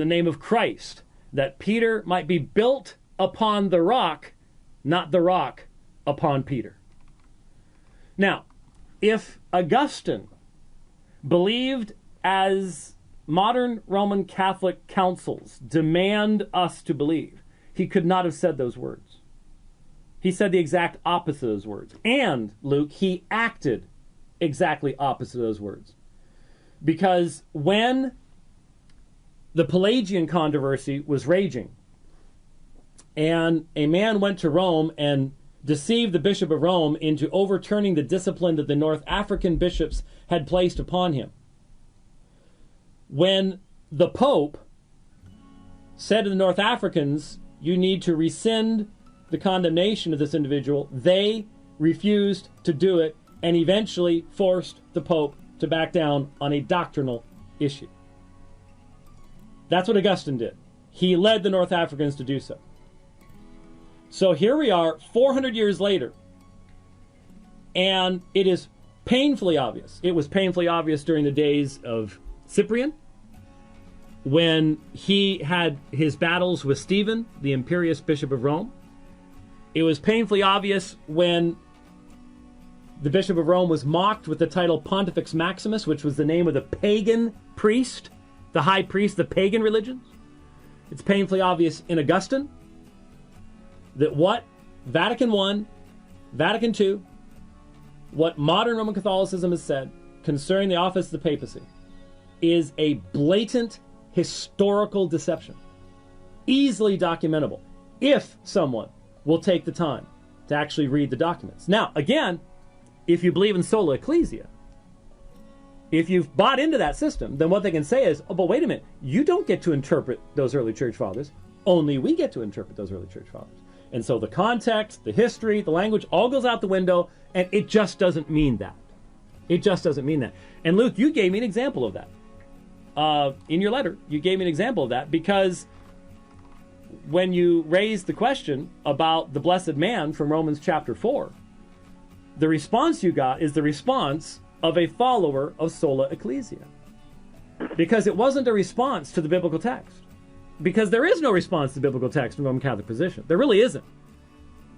the name of Christ, that Peter might be built upon the rock, not the rock upon Peter. Now, if Augustine believed as modern Roman Catholic councils demand us to believe, he could not have said those words. He said the exact opposite of those words. And, Luke, he acted exactly opposite of those words. Because when the Pelagian controversy was raging, and a man went to Rome and deceived the Bishop of Rome into overturning the discipline that the North African bishops had placed upon him, when the Pope said to the North Africans, you need to rescind the condemnation of this individual, they refused to do it and eventually forced the Pope to back down on a doctrinal issue. That's what Augustine did. He led the North Africans to do so. So here we are 400 years later, and it is painfully obvious. It was painfully obvious during the days of Cyprian, when he had his battles with Stephen, the imperious Bishop of Rome. It was painfully obvious when the Bishop of Rome was mocked with the title Pontifex Maximus, which was the name of the pagan priest, the high priest, the pagan religions. It's painfully obvious in Augustine that what Vatican I, Vatican II, what modern Roman Catholicism has said concerning the office of the papacy is a blatant historical deception, easily documentable, if someone will take the time to actually read the documents. Now, again, if you believe in sola ecclesia, if you've bought into that system, then what they can say is, oh, but wait a minute, you don't get to interpret those early church fathers. Only we get to interpret those early church fathers. And so the context, the history, the language, all goes out the window, and it just doesn't mean that. It just doesn't mean that. And Luke, you gave me an example of that. In your letter, you gave me an example of that, because when you raised the question about the blessed man from Romans chapter 4, the response you got is the response of a follower of sola ecclesia. Because it wasn't a response to the biblical text. Because there is no response to the biblical text in the Roman Catholic position. There really isn't.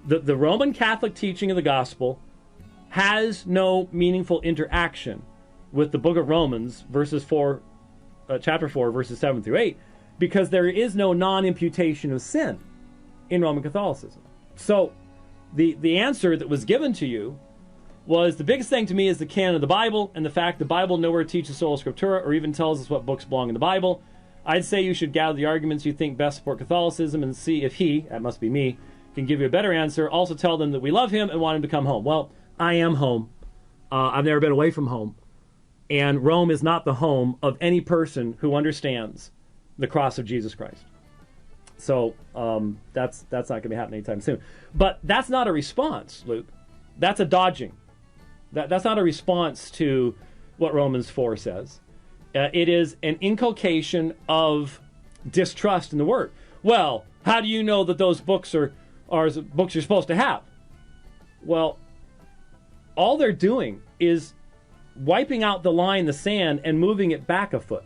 The Roman Catholic teaching of the gospel has no meaningful interaction with the book of Romans, chapter 4, verses 7 through 8, because there is no non-imputation of sin in Roman Catholicism. So the answer that was given to you was, the biggest thing to me is the canon of the Bible, and the fact the Bible nowhere teaches sola scriptura or even tells us what books belong in the Bible. I'd say you should gather the arguments you think best support Catholicism and see if he, that must be me, can give you a better answer. Also tell them that we love him and want him to come home. Well, I am home. I've never been away from home. And Rome is not the home of any person who understands the cross of Jesus Christ. So that's not going to be happening anytime soon. But that's not a response, Luke. That's a dodging. That's not a response to what Romans 4 says. It is an inculcation of distrust in the Word. Well, how do you know that those books are books you're supposed to have? Well, all they're doing is wiping out the line in the sand and moving it back a foot.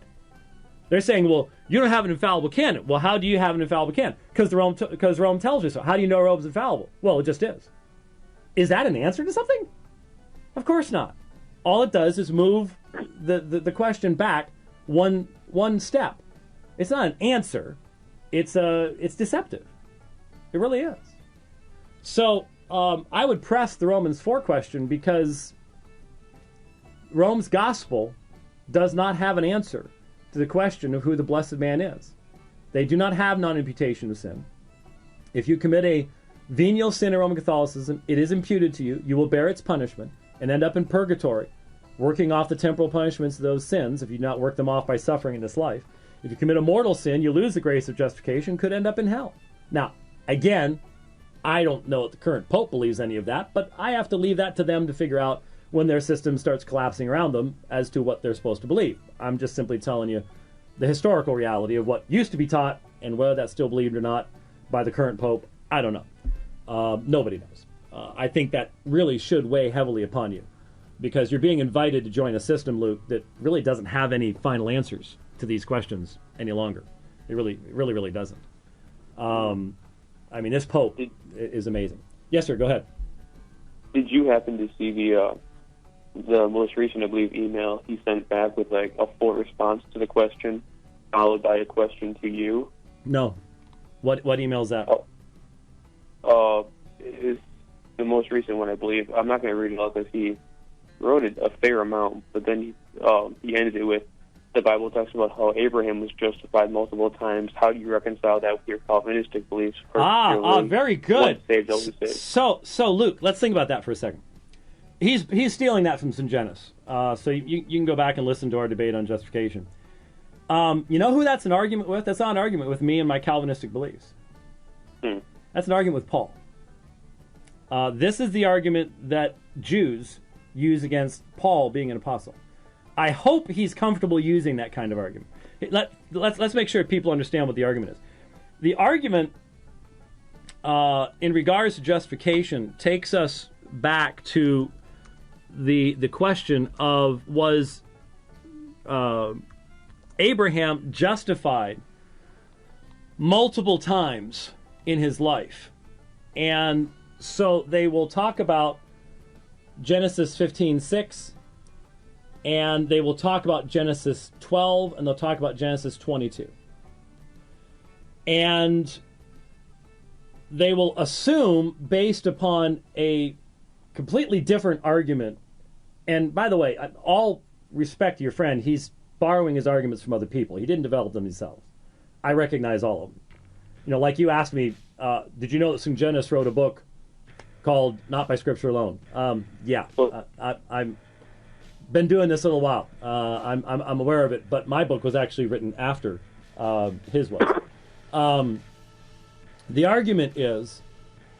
They're saying, well, you don't have an infallible canon. Well, how do you have an infallible canon? Because Rome tells you so. How do you know Rome's infallible? Well, it just is. Is that an answer to something? Of course not. All it does is move the question back one step. It's not an answer. It's deceptive. It really is. So I would press the Romans 4 question, because Rome's gospel does not have an answer to the question of who the blessed man is. They do not have non-imputation of sin. If you commit a venial sin in Roman Catholicism, it is imputed to you. You will bear its punishment and end up in purgatory, working off the temporal punishments of those sins if you do not work them off by suffering in this life. If you commit a mortal sin, you lose the grace of justification, could end up in hell. Now, again, I don't know if the current Pope believes any of that, but I have to leave that to them to figure out when their system starts collapsing around them as to what they're supposed to believe. I'm just simply telling you the historical reality of what used to be taught, and whether that's still believed or not by the current Pope, I don't know. Nobody knows. I think that really should weigh heavily upon you, because you're being invited to join a system, Luke, that really doesn't have any final answers to these questions any longer. It really doesn't. I mean, this Pope is amazing. Yes, sir. Go ahead. Did you happen to see the most recent, I believe, email he sent back with like a full response to the question, followed by a question to you? No. What email is that? It's the most recent one, I believe. I'm not going to read it all because he wrote it a fair amount, but then he ended it with, the Bible talks about how Abraham was justified multiple times. How do you reconcile that with your Calvinistic beliefs? Very good. Once saved, always saved. So Luke, let's think about that for a second. He's stealing that from Syngenis. So you can go back and listen to our debate on justification. You know who that's an argument with? That's not an argument with me and my Calvinistic beliefs. That's an argument with Paul. This is the argument that Jews use against Paul being an apostle. I hope he's comfortable using that kind of argument. Let's make sure people understand what the argument is. The argument in regards to justification takes us back to the question of, was Abraham justified multiple times in his life? And so they will talk about Genesis 15:6, and they will talk about Genesis 12, and they'll talk about Genesis 22. And they will assume, based upon a completely different argument, and by the way, all respect to your friend, he's borrowing his arguments from other people. He didn't develop them himself. I recognize all of them. You know, like you asked me, did you know that Syngenis wrote a book called Not by Scripture Alone? I've been doing this a little while. I'm aware of it, but my book was actually written after his was. The argument is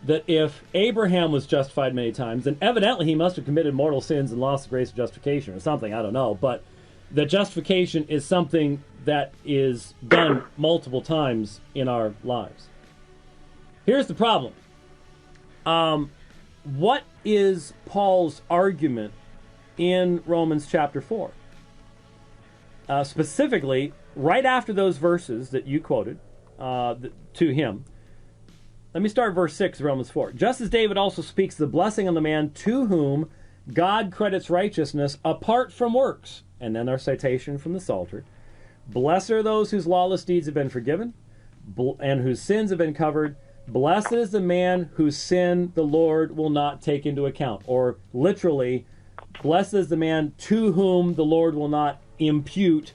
that if Abraham was justified many times, then evidently he must have committed mortal sins and lost the grace of justification or something, I don't know, but the justification is something that is done multiple times in our lives. Here's the problem. What is Paul's argument in Romans chapter 4? Specifically, right after those verses that you quoted to him, let me start verse 6 of Romans 4. Just as David also speaks the blessing on the man to whom God credits righteousness apart from works. And then our citation from the Psalter. Blessed are those whose lawless deeds have been forgiven and whose sins have been covered. Blessed is the man whose sin the Lord will not take into account. Or literally, blessed is the man to whom the Lord will not impute